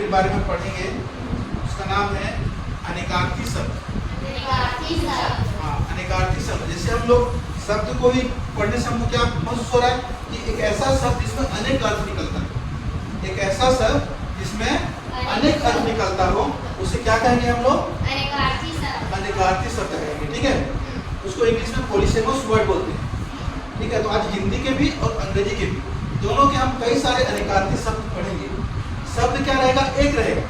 के बारे में पढ़ेंगे, उसका नाम है अनेकार्थी शब्द। हाँ, अनेकार्थी शब्द। जैसे हम लोग शब्द को भी पढ़ने से हमको क्या महसूस हो रहा है कि एक ऐसा शब्द जिसमें अनेक अर्थ निकलता है, एक ऐसा शब्द जिसमें अनेक अर्थ निकलता हो, उसे क्या कहेंगे हम लोग? अनेकार्थी शब्द कहेंगे। ठीक है, उसको इंग्लिश में पॉलीसेमस वर्ड बोलते हैं। ठीक है, तो आज हिंदी के भी और अंग्रेजी के भी दोनों के हम कई सारे अनेकार्थी शब्द पढ़ेंगे। शब्द क्या रहेगा? एक रहेगा,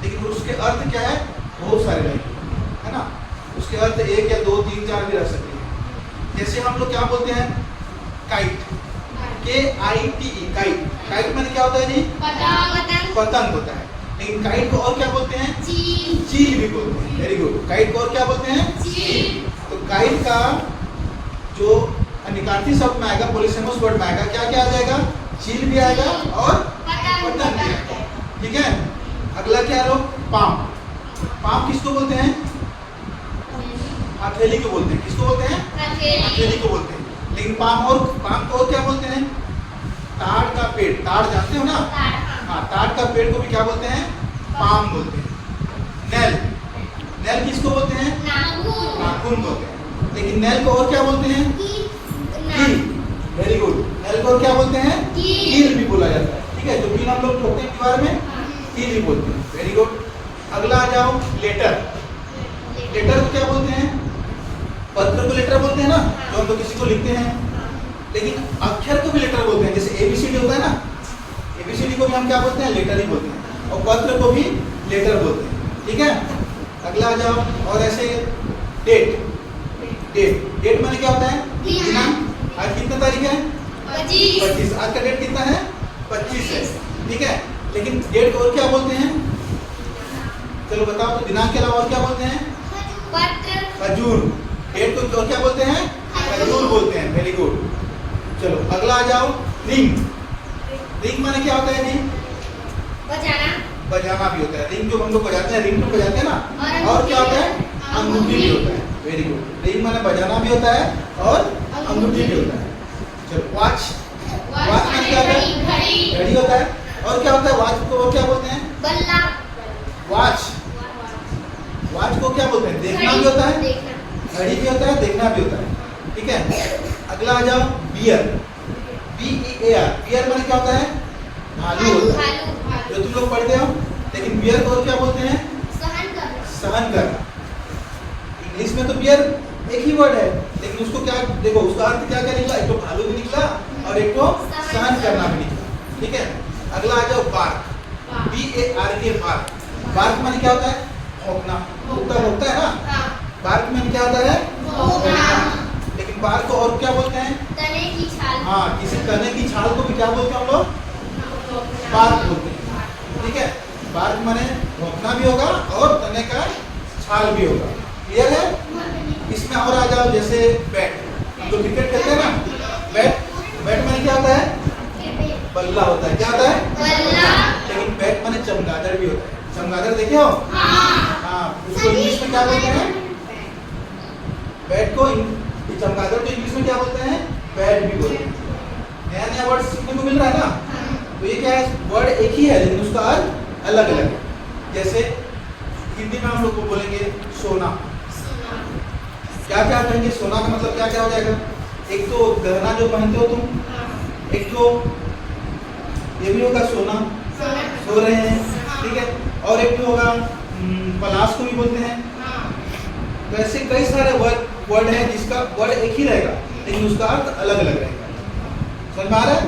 लेकिन उसके अर्थ क्या है? बहुत सारे रहेंगे, है ना। उसके अर्थ एक या दो तीन चार भी रह सकते हैं। जैसे हम लोग क्या बोलते हैं? Kite, KITE, kite. काइट मैंने क्या होता है जी? पतंग होता है। लेकिन काइट को और क्या बोलते हैं? चील भी बोलते हैं। Very good. काइट को और क्या बोलते हैं? चील। तो काइट का जो अनेकार्थी शब्द में आएगा, पॉलीसेमस वर्ड में आएगा, क्या क्या आ जाएगा? चील भी आएगा और पतंग भी आएगा। ठीक है, अगला क्या लो? पाम। पाम किसको बोलते हैं? हथेली को बोलते हैं। किसको बोलते हैं? हथेली को बोलते हैं। लेकिन पाम को और क्या बोलते हैं? ताड़ का पेड़। ताड़ जानते हो ना? हाँ, ताड़ का पेड़ को भी क्या बोलते हैं? पाम बोलते हैं। नेल, नेल किसको बोलते हैं? नाखून बोलते हैं। लेकिन नेल को और क्या बोलते हैं? कील। Very good. नेल को और क्या बोलते हैं? कील भी बोला जाता है। ठीक है, जो कील हम लोग ठोकते हैं दीवार में, कील भी बोलते हैं। Very good. अगला आ जाओ, लेटर। लेटर को क्या बोलते हैं? पत्र को लेटर बोलते हैं ना, जो हम लोग किसी को लिखते हैं। लेकिन अक्षर को भी लेटर बोलते हैं। जैसे ABCD होता है ना, ABCD को भी हम क्या बोलते हैं? लेटर ही बोलते हैं। और पत्र को भी लेटर बोलते हैं। ठीक है, अगला आ जाओ। और ऐसे डेट। डेट माने क्या होता है? दिनांक। आज कितना तारीख है? 25। आज का डेट कितना है? 25 है। ठीक है, लेकिन डेट को और क्या बोलते हैं? चलो बताओ तो। दिनांक के अलावा और क्या बोलते हैं? खजूर। डेट को और क्या बोलते हैं? खजूर बोलते हैं। Very good. चलो अगला आ जाओ, रिंग। रिंग माने क्या होता है जी? बजाना भी होता है। रिंग जो हम लोग बजाते हैं, रिंग तो बजाते हैं ना। और क्या होता है? अंगूठी भी होता है। Very good. रिंग माने बजाना भी होता है और अंगूठी भी होता है। चलो वॉच। वॉच माने क्या होता है? घड़ी होता है। और क्या होता है? वॉच को और क्या बोलते हैं? वॉच। वॉच को क्या बोलते हैं? देखना भी होता है, घड़ी भी होता है, देखना भी होता है। ठीक है, अगला आ जाओ, बियर। BEAR। बियर माने क्या होता है? भालू होता है, जो तुम लोग पढ़ते हो। लेकिन बियर को क्या बोलते हैं? सहन करना। इंग्लिश में तो बियर एक ही वर्ड है, लेकिन उसको क्या देखो, उसका अर्थ क्या क्या निकला? एक तो भालू भी निकला और एक तो सहन करना भी निकला। ठीक है, अगला आ जाओ, बार्क। BARK, bark. बार्क माने क्या होता है? भौंकना। कुत्ता भौंकता है ना, बार्क में क्या होता है? भौंकना। लेकिन बार्क को और क्या बोलते हैं? तने की छाल। हाँ, किसी तने की छाल को भी क्या बोलते हैं हम लोग? बार्क बोलते हैं। ठीक है, बार्क माने भौंकना भी होगा और तने का छाल भी होगा। क्लियर है? इसमें और आ जाओ, जैसे बैट। हम लोग क्रिकेट खेलते हैं ना, बैट माने क्या होता है? बल्ला होता है। क्या होता है? बल्ला। लेकिन बैट माने चमगादड़ भी होता है। चमगादड़ देखे हो? हाँ, उसको इंग्लिश में क्या बोलते हैं? बैट को, चमगादड़ को इंग्लिश में क्या बोलते हैं? बैट भी बोलते हैं। नया नया वर्ड सीखने को मिल रहा है ना। तो ये क्या है? वर्ड एक ही है, लेकिन उसका अर्थ अलग अलग है। जैसे हिंदी में हम लोग को बोलेंगे सोना। क्या क्या कहेंगे? सोना का मतलब क्या क्या हो जाएगा? एक तो गहना जो पहनते हो तुम, एक तो ये भी होगा सोना, सो रहे हैं। ठीक है, और एक तो होगा पलाश को भी बोलते हैं। तो ऐसे कई सारे वर्ड है जिसका वर्ड एक ही रहेगा, लेकिन उसका अर्थ अलग अलग रहेगा। समझ में आ रहा है?